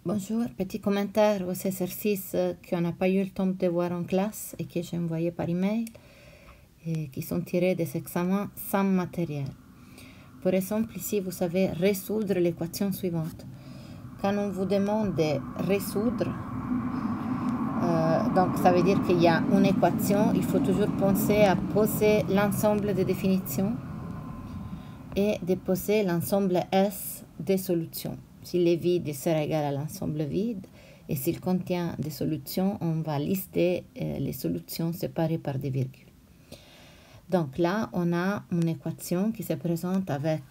Bonjour, petit commentaire aux exercices qu'on n'a pas eu le temps de voir en classe et que j'ai envoyé par email et qui sont tirés des examens sans matériel. Par exemple, ici, vous savez résoudre l'équation suivante. Quand on vous demande de résoudre, donc ça veut dire qu'il y a une équation, il faut toujours penser à poser l'ensemble des définitions et de poser l'ensemble S des solutions. S'il est vide, il sera égal à l'ensemble vide. Et s'il contient des solutions, on va lister les solutions séparées par des virgules. Donc là, on a une équation qui se présente avec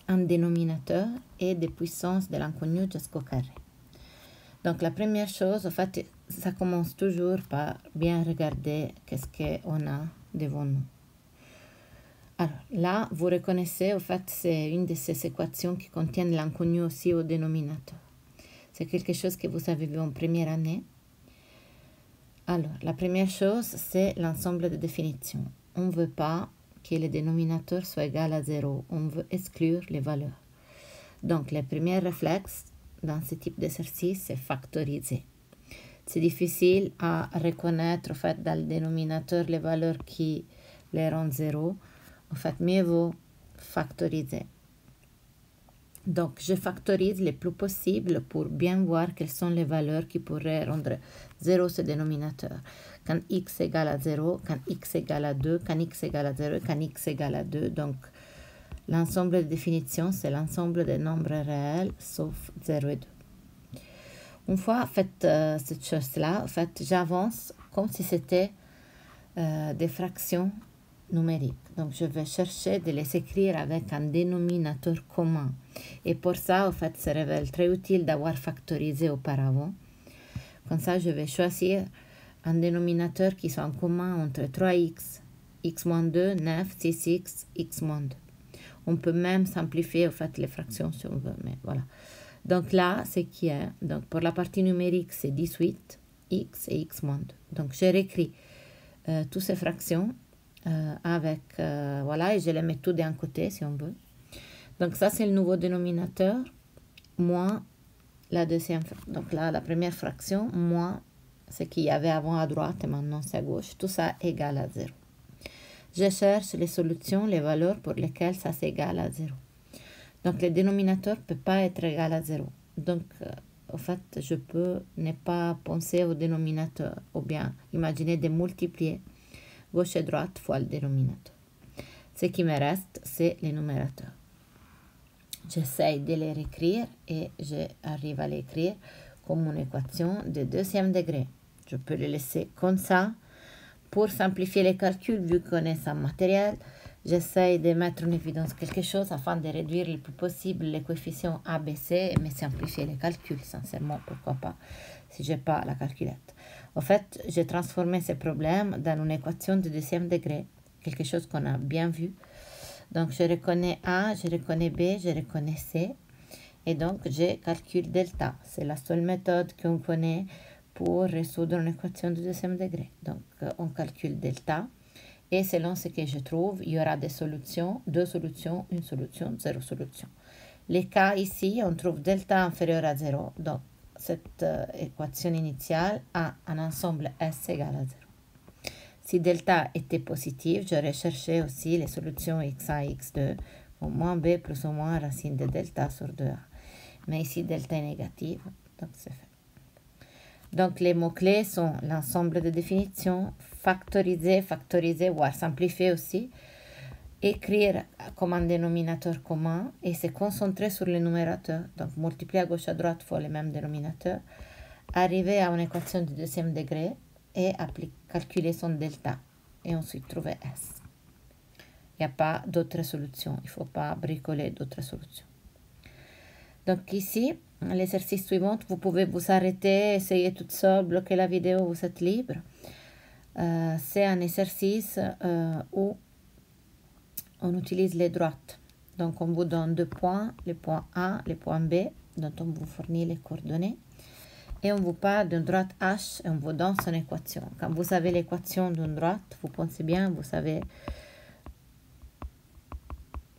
un dénominateur et des puissances de l'inconnu jusqu'au carré. Donc la première chose, en fait, ça commence toujours par bien regarder qu'est-ce qu'on a devant nous. Alors là, vous reconnaissez, en fait, c'est une de ces équations qui contiennent l'inconnu aussi au dénominateur. C'est quelque chose que vous avez vu en première année. Alors, la première chose, c'est l'ensemble de définitions. On ne veut pas que le dénominateur soit égal à 0. On veut exclure les valeurs. Donc, le premier réflexe dans ce type d'exercice, c'est factoriser. C'est difficile à reconnaître, en fait, dans le dénominateur les valeurs qui les rendent 0. En fait, mieux vaut factoriser. Donc, je factorise le plus possible pour bien voir quelles sont les valeurs qui pourraient rendre 0 ce dénominateur. Quand x égale à 0, quand x égale à 2, quand x égale à 0, quand x égale à 2. Donc, l'ensemble de définitions, c'est l'ensemble des nombres réels, sauf 0 et 2. Une fois faite cette chose-là, en fait, j'avance comme si c'était des fractions numériques. Donc, je vais chercher de les écrire avec un dénominateur commun. Et pour ça, en fait, ça révèle très utile d'avoir factorisé auparavant. Comme ça, je vais choisir un dénominateur qui soit en commun entre 3x, x-2, 9, 6x, x-2. On peut même simplifier, en fait, les fractions si on veut, mais voilà. Donc là, c'est qui est. Donc, pour la partie numérique, c'est 18, x et x-2. Donc, je réécris toutes ces fractions avec, voilà, et je les mets tout d'un côté si on veut. Donc ça, c'est le nouveau dénominateur, moins la deuxième, donc là, la première fraction, moins ce qu'il y avait avant à droite et maintenant c'est à gauche. Tout ça égal à 0. Je cherche les solutions, les valeurs pour lesquelles ça c'est égal à 0. Donc le dénominateur ne peut pas être égal à 0. Donc, en fait, je peux ne pas penser au dénominateur ou bien imaginer de multiplier gauche et droite fois le dénominateur. Ce qui me reste, c'est les numérateurs. J'essaye de les réécrire et j'arrive à l'écrire comme une équation de deuxième degré. Je peux le laisser comme ça. Pour simplifier les calculs, vu qu'on est sans matériel, j'essaye de mettre en évidence quelque chose afin de réduire le plus possible les coefficients ABC et me simplifier les calculs, sincèrement, pourquoi pas, si je n'ai pas la calculette. En fait, j'ai transformé ce problème dans une équation de deuxième degré, quelque chose qu'on a bien vu. Donc, je reconnais A, je reconnais B, je reconnais C. Et donc, je calcule delta. C'est la seule méthode qu'on connaît pour résoudre une équation de deuxième degré. Donc, on calcule delta. Et selon ce que je trouve, il y aura des solutions, deux solutions, une solution, zéro solution. Les cas ici, on trouve delta inférieur à 0. Donc, cette équation initiale a un ensemble S égale à 0. Si delta était positif, j'aurais cherché aussi les solutions x1 et x2, ou moins b plus ou moins racine de delta sur 2a. Mais ici, delta est négative, donc c'est fait. Donc, les mots-clés sont l'ensemble de définitions, factoriser, voire simplifier aussi, écrire comme un dénominateur commun et se concentrer sur les numérateurs. Donc, multiplier à gauche à droite fois les mêmes dénominateurs, arriver à une équation de deuxième degré et calculer son delta et ensuite trouver S. Il n'y a pas d'autres solutions, il ne faut pas bricoler d'autres solutions. Donc ici, l'exercice suivant, vous pouvez vous arrêter, essayer toute seule, bloquer la vidéo, vous êtes libre. C'est un exercice où on utilise les droites. Donc on vous donne deux points, les points A, les points B, dont on vous fournit les coordonnées. Et on vous parle d'une droite H et on vous donne son équation. Quand vous avez l'équation d'une droite, vous pensez bien, vous savez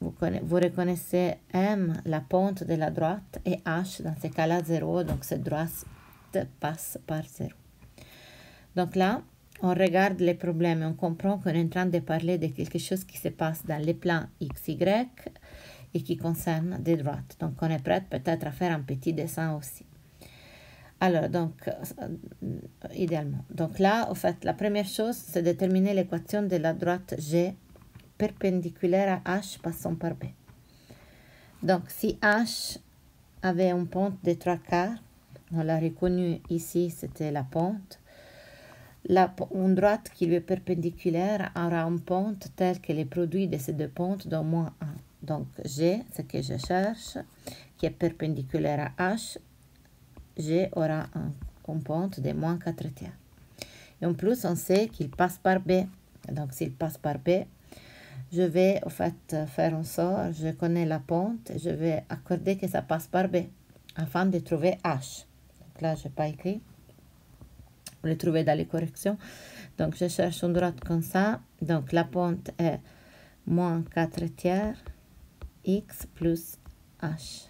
vous reconnaissez M, la pente de la droite, et H, dans ce cas-là, 0. Donc, cette droite passe par 0. Donc là, on regarde les problèmes et on comprend qu'on est en train de parler de quelque chose qui se passe dans les plans X, Y et qui concerne des droites. Donc, on est prêt peut-être à faire un petit dessin aussi. Alors, donc, idéalement. Donc là, en fait, la première chose, c'est déterminer l'équation de la droite G perpendiculaire à H passant par B. Donc, si H avait une pente de 3/4, on l'a reconnu ici, c'était la pente. Une droite qui lui est perpendiculaire aura une pente telle que le produit de ces deux pentes donne moins 1. Donc, G, ce que je cherche, qui est perpendiculaire à H, G aura une pente de moins 4/3. Et en plus, on sait qu'il passe par B. Donc, s'il passe par B, je vais en fait faire un sort, je connais la pente, je vais accorder que ça passe par B afin de trouver H. Donc là, je n'ai pas écrit. Vous le trouvez dans les corrections. Donc, je cherche une droite comme ça. Donc, la pente est moins 4/3 x plus h.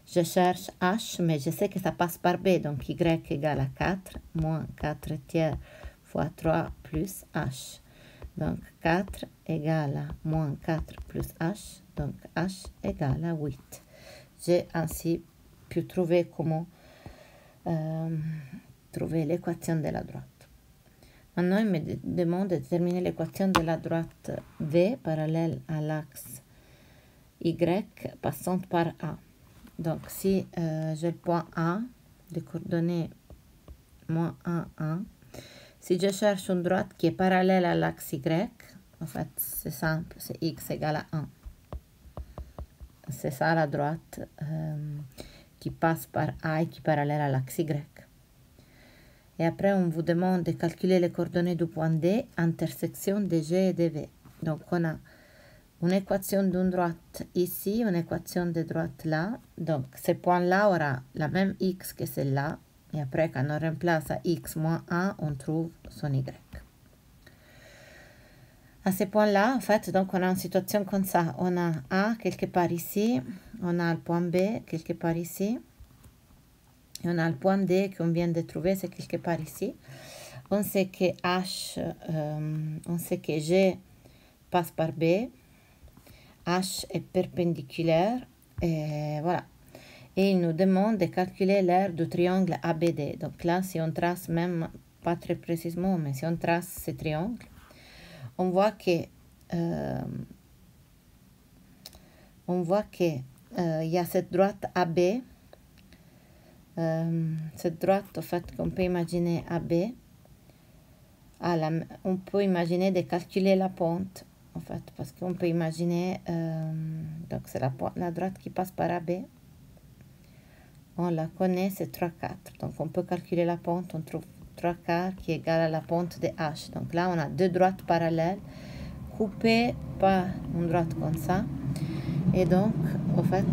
Je cherche h, mais je sais que ça passe par b. Donc, y égale à 4, moins 4/3 fois 3 plus h. Donc, 4 égale à moins 4 plus h. Donc, h égale à 8. J'ai ainsi pu trouver comment trouver l'équation de la droite. Maintenant, il me demande de déterminer l'équation de la droite V parallèle à l'axe Y passant par A. Donc, si j'ai le point A, de coordonnées moins 1, 1, si je cherche une droite qui est parallèle à l'axe Y, en fait, c'est simple, c'est X égale à 1. C'est ça la droite qui passe par A et qui est parallèle à l'axe Y. Et après, on vous demande de calculer les coordonnées du point D, intersection de G et de V. Donc, on a une équation d'une droite ici, une équation de droite là. Donc, ce point-là aura la même X que celle-là. Et après, quand on remplace à X moins 1, on trouve son Y. À ce point-là, en fait, donc, on a une situation comme ça. On a A quelque part ici. On a le point B quelque part ici. Et on a le point D qu'on vient de trouver, c'est quelque part ici. On sait que H, on sait que G passe par B. H est perpendiculaire. Et voilà. Et il nous demande de calculer l'aire du triangle ABD. Donc là, si on trace même, pas très précisément, mais si on trace ce triangle, on voit que il y a cette droite AB. Cette droite, en fait, qu'on peut imaginer AB, on peut imaginer de calculer la pente, en fait, parce qu'on peut imaginer, donc c'est la droite qui passe par AB, on la connaît, c'est 3/4, donc on peut calculer la pente, on trouve 3/4 qui est égal à la pente de H. Donc là, on a deux droites parallèles, coupées par une droite comme ça. Et donc, en fait,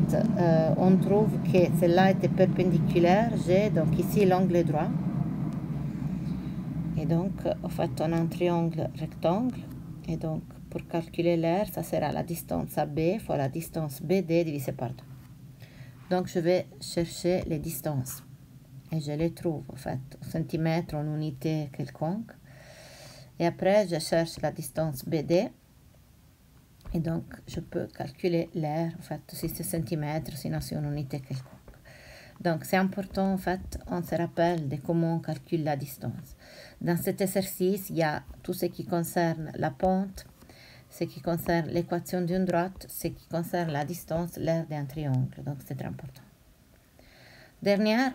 on trouve que celle-là était perpendiculaire, G, donc ici l'angle est droit. Et donc, en fait, on a un triangle rectangle. Et donc, pour calculer l'aire, ça sera la distance AB fois la distance BD divisé par 2. Donc, je vais chercher les distances. Et je les trouve, en fait, en centimètres, en unité quelconque. Et après, je cherche la distance BD. Et donc, je peux calculer l'aire, en fait, si c'est centimètres, sinon c'est une unité quelconque. Donc, c'est important, en fait, on se rappelle de comment on calcule la distance. Dans cet exercice, il y a tout ce qui concerne la pente, ce qui concerne l'équation d'une droite, ce qui concerne la distance, l'aire d'un triangle. Donc, c'est très important. Dernière,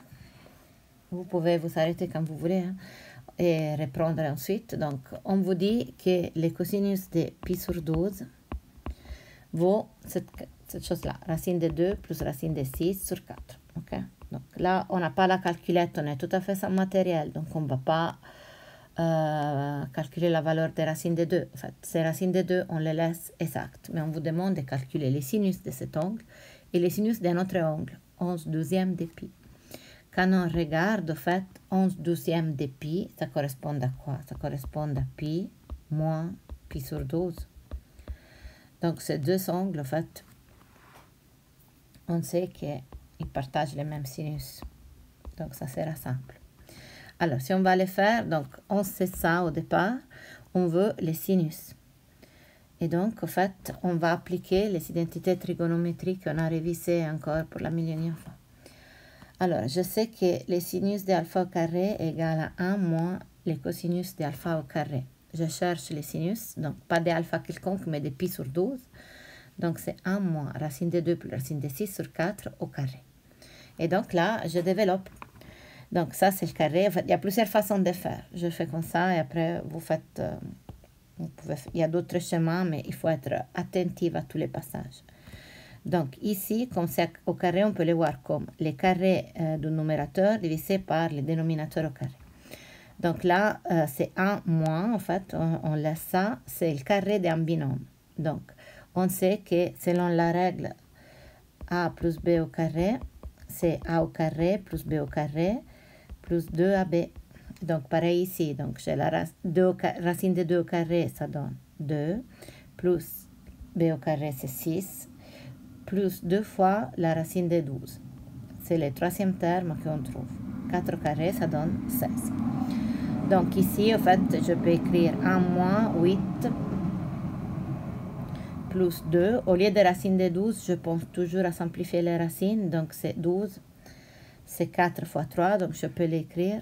vous pouvez vous arrêter quand vous voulez, hein, et reprendre ensuite. Donc, on vous dit que le cosinus de pi sur 12 vaut cette chose-là, racine de 2 plus racine de 6 sur 4. Okay? Donc là, on n'a pas la calculette, on est tout à fait sans matériel, donc on ne va pas calculer la valeur des racines de 2. En fait, ces racines de 2, on les laisse exactes, mais on vous demande de calculer les sinus de cet angle et les sinus d'un autre angle, 11/12 de pi. Quand on regarde, en fait, 11/12 de pi, ça correspond à quoi? Ça correspond à pi moins pi sur 12. Donc, ces deux angles, en fait, on sait qu'ils partagent les mêmes sinus. Donc, ça sera simple. Alors, si on va les faire, donc, on sait ça au départ, on veut les sinus. Et donc, en fait, on va appliquer les identités trigonométriques qu'on a révisées encore pour la millionième fois. Alors, je sais que les sinus de alpha au carré égale à 1 moins les cosinus de alpha au carré. Je cherche les sinus, donc pas de alpha quelconque, mais de pi sur 12. Donc, c'est 1 moins racine de 2 plus racine de 6 sur 4 au carré. Et donc là, je développe. Donc, ça, c'est le carré. En fait, il y a plusieurs façons de faire. Je fais comme ça et après, vous faites... il y a d'autres schémas, mais il faut être attentif à tous les passages. Donc, ici, comme c'est au carré, on peut les voir comme les carrés du numérateur divisé par le dénominateur au carré. Donc là, c'est 1 moins, en fait, on laisse ça, c'est le carré d'un binôme. Donc, on sait que selon la règle a plus b au carré, c'est a au carré plus b au carré plus 2ab. Donc, pareil ici, donc j'ai la racine de 2 au carré, ça donne 2, plus b au carré, c'est 6, plus 2 fois la racine de 12. C'est le troisième terme qu'on trouve. 4 au carré, ça donne 16. Donc ici, en fait, je peux écrire 1 moins 8 plus 2. Au lieu de racine de 12, je pense toujours à simplifier les racines. Donc c'est 12, c'est 4 fois 3, donc je peux l'écrire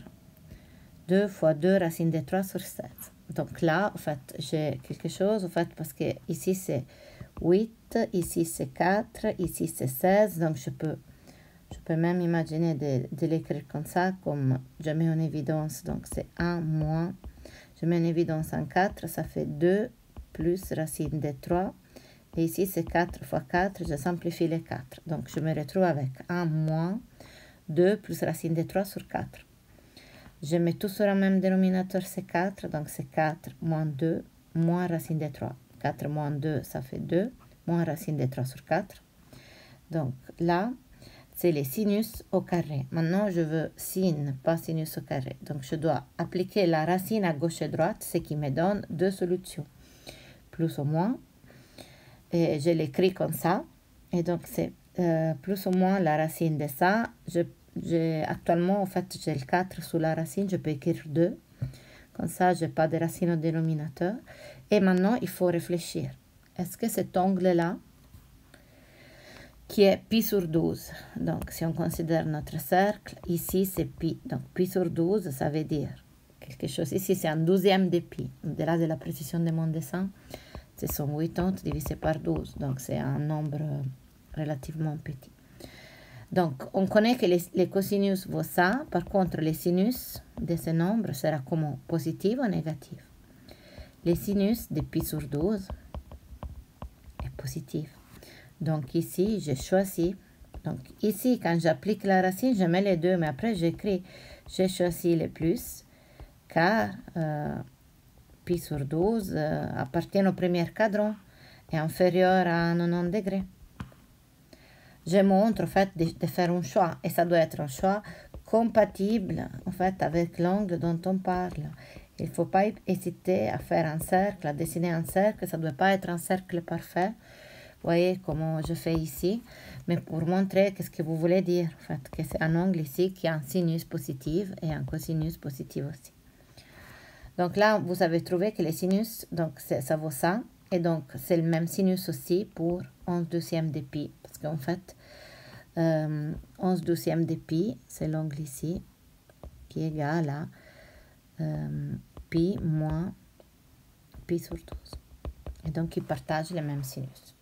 2 fois 2 racine de 3 sur 7. Donc là, en fait, j'ai quelque chose, en fait, parce que ici c'est 8, ici c'est 4, ici c'est 16, donc je peux même imaginer de l'écrire comme ça, comme je mets en évidence, donc c'est 1 moins, je mets en évidence un 4, ça fait 2 plus racine de 3, et ici c'est 4 fois 4, je simplifie les 4, donc je me retrouve avec 1 moins 2 plus racine de 3 sur 4. Je mets tout sur le même dénominateur, c'est 4, donc c'est 4 moins 2 moins racine de 3. 4 moins 2, ça fait 2, moins racine de 3 sur 4. Donc là, c'est les sinus au carré. Maintenant, je veux sin, pas sinus au carré. Donc, je dois appliquer la racine à gauche et droite, ce qui me donne deux solutions. Plus ou moins. Et je l'écris comme ça. Et donc, c'est plus ou moins la racine de ça. Actuellement, en fait, j'ai le 4 sous la racine. Je peux écrire 2. Comme ça, je n'ai pas de racine au dénominateur. Et maintenant, il faut réfléchir. Est-ce que cet angle-là, qui est pi sur 12. Donc, si on considère notre cercle, ici, c'est pi. Donc, pi sur 12, ça veut dire quelque chose. Ici, c'est un douzième de pi. Au-delà de la précision de mon dessin, c'est 180 divisé par 12. Donc, c'est un nombre relativement petit. Donc, on connaît que les cosinus vaut ça. Par contre, les sinus de ce nombre sera comment? Positif ou négatif? Les sinus de pi sur 12 est positif. Donc ici, j'ai choisi. Donc ici, quand j'applique la racine, je mets les deux, mais après j'écris, j'ai choisi le plus, car pi sur 12 appartient au premier cadran, est inférieur à 90 degrés. Je montre en fait de faire un choix, et ça doit être un choix compatible en fait avec l'angle dont on parle. Il ne faut pas hésiter à faire un cercle, à dessiner un cercle, ça ne doit pas être un cercle parfait. Vous voyez comment je fais ici, mais pour montrer qu'est-ce que vous voulez dire, en fait, que c'est un angle ici qui a un sinus positif et un cosinus positif aussi. Donc là, vous avez trouvé que les sinus, donc ça vaut ça, et donc c'est le même sinus aussi pour 11 douzièmes de pi, parce qu'en fait, 11 douzièmes de pi, c'est l'angle ici, qui est égal à pi moins pi sur 12. Et donc, ils partagent les mêmes sinus.